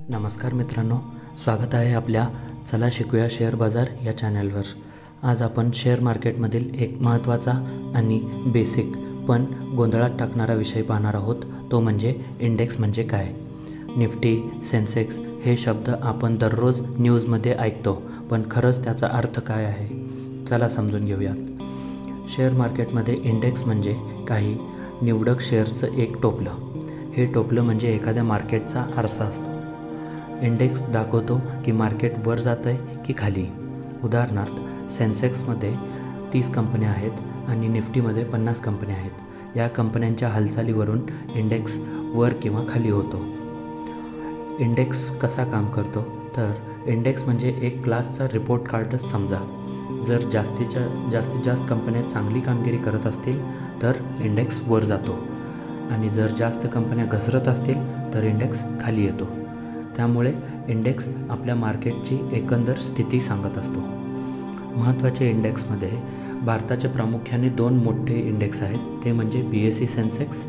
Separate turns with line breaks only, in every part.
नमस्कार मित्रांनो, स्वागत आहे आपल्या चला शिकूया शेअर बाजार या चॅनलवर। आज आपण शेअर मार्केटमधील एक महत्त्वाचा आणि बेसिक पण गोंधळात टाकणारा विषय पाहणार आहोत, तो म्हणजे इंडेक्स म्हणजे काय। निफ्टी, सेन्सेक्स हे शब्द आपण दररोज न्यूजमध्ये ऐकतो, पण खरंच त्याचा अर्थ काय आहे चला समजून घेऊयात। शेअर मार्केटमध्ये इंडेक्स म्हणजे काही निवडक शेअर्सचं एक टोपलं। हे टोपलं म्हणजे एखाद्या मार्केटचा आरसा असतो। इंडेक्स दाखवतो की मार्केट वर जात आहे की खाली। उदाहरणार्थ, सेन्सेक्समध्ये 30 कंपन्या आहेत आणि निफ्टीमध्ये 50 कंपन्या आहेत। या कंपन्यांच्या हालचालीवरून इंडेक्स वर किंवा खाली होतो। इंडेक्स कसा काम करतो तर इंडेक्स म्हणजे एक क्लासचा रिपोर्ट कार्डच समजा। जर जास्तीत जास्त कंपन्या चांगली कामगिरी करत असतील तर इंडेक्स वर जातो आणि जर जास्त कंपन्या घसरत असतील तर इंडेक्स खाली येतो। त्यामुळे इंडेक्स आपल्या मार्केटची एकंदर स्थिती सांगत असतो। महत्त्वाचे इंडेक्समध्ये भारताचे प्रामुख्याने 2 मोठे इंडेक्स आहेत, ते म्हणजे BSE सेन्सेक्स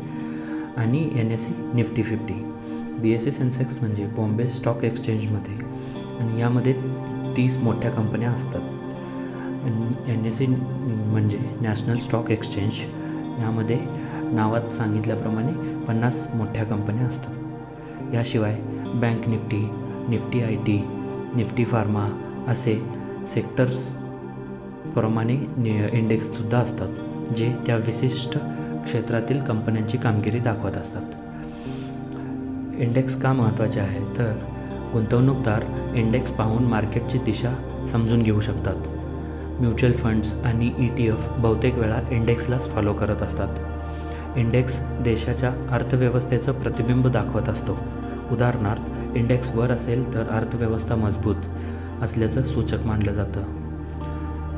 आणि NSE निफ्टी 50। BSE सेन्सेक्स म्हणजे बॉम्बे स्टॉक एक्सचेंजमध्ये आणि यामध्ये 30 मोठ्या कंपन्या असतात। NSE म्हणजे नॅशनल स्टॉक एक्सचेंज, यामध्ये नावात सांगितल्याप्रमाणे 50 मोठ्या कंपन्या असतात। याशिवाय bank Nifty, Nifty IT, Nifty pharma असे सेक्टर्सप्रमाणे इंडेक्ससुद्धा असतात, जे त्या विशिष्ट क्षेत्रातील कंपन्यांची कामगिरी दाखवत असतात। इंडेक्स का महत्त्वाचे आहे तर गुंतवणूकदार इंडेक्स पाहून मार्केटची दिशा समजून घेऊ शकतात। म्युच्युअल फंड्स आणि ETF बहुतेक वेळा इंडेक्सलाच फॉलो करत असतात। इंडेक्स देशाच्या अर्थव्यवस्थेचं प्रतिबिंब दाखवत असतो। उदाहरणार्थ, इंडेक्स वर असेल तर अर्थव्यवस्था मजबूत असल्याचं सूचक मानलं जातं।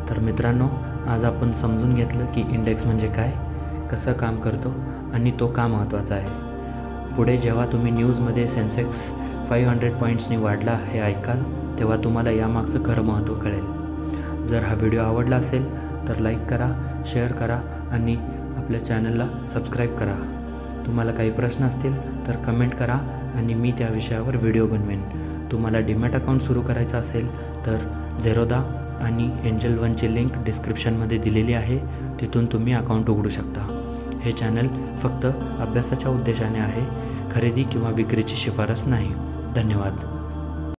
तर मित्रांनो, आज आपण समजून घेतलं की इंडेक्स म्हणजे काय, कसं काम करतो आणि तो का महत्त्वाचा आहे। पुढे जेव्हा तुम्ही न्यूजमध्ये सेन्सेक्स 500 पॉईंट्सनी वाढला हे ऐकाल, तेव्हा तुम्हाला यामागचं खरं महत्त्व कळेल। जर हा व्हिडिओ आवडला असेल तर लाईक करा, शेअर करा आणि आपल्या चॅनलला सबस्क्राईब करा। तुम्हाला काही प्रश्न असतील तर कमेंट करा आणि मी त्या विषयावर व्हिडिओ बनवेन। तुम्हाला डीमॅट अकाउंट सुरू करायचं असेल तर झेरोदा आणि एंजल वनची लिंक डिस्क्रिप्शनमध्ये दिलेली आहे, तिथून तुम्ही अकाउंट उघडू शकता। हे चॅनल फक्त अभ्यासाच्या उद्देशाने आहे, खरेदी किंवा विक्रीची शिफारस नाही। धन्यवाद।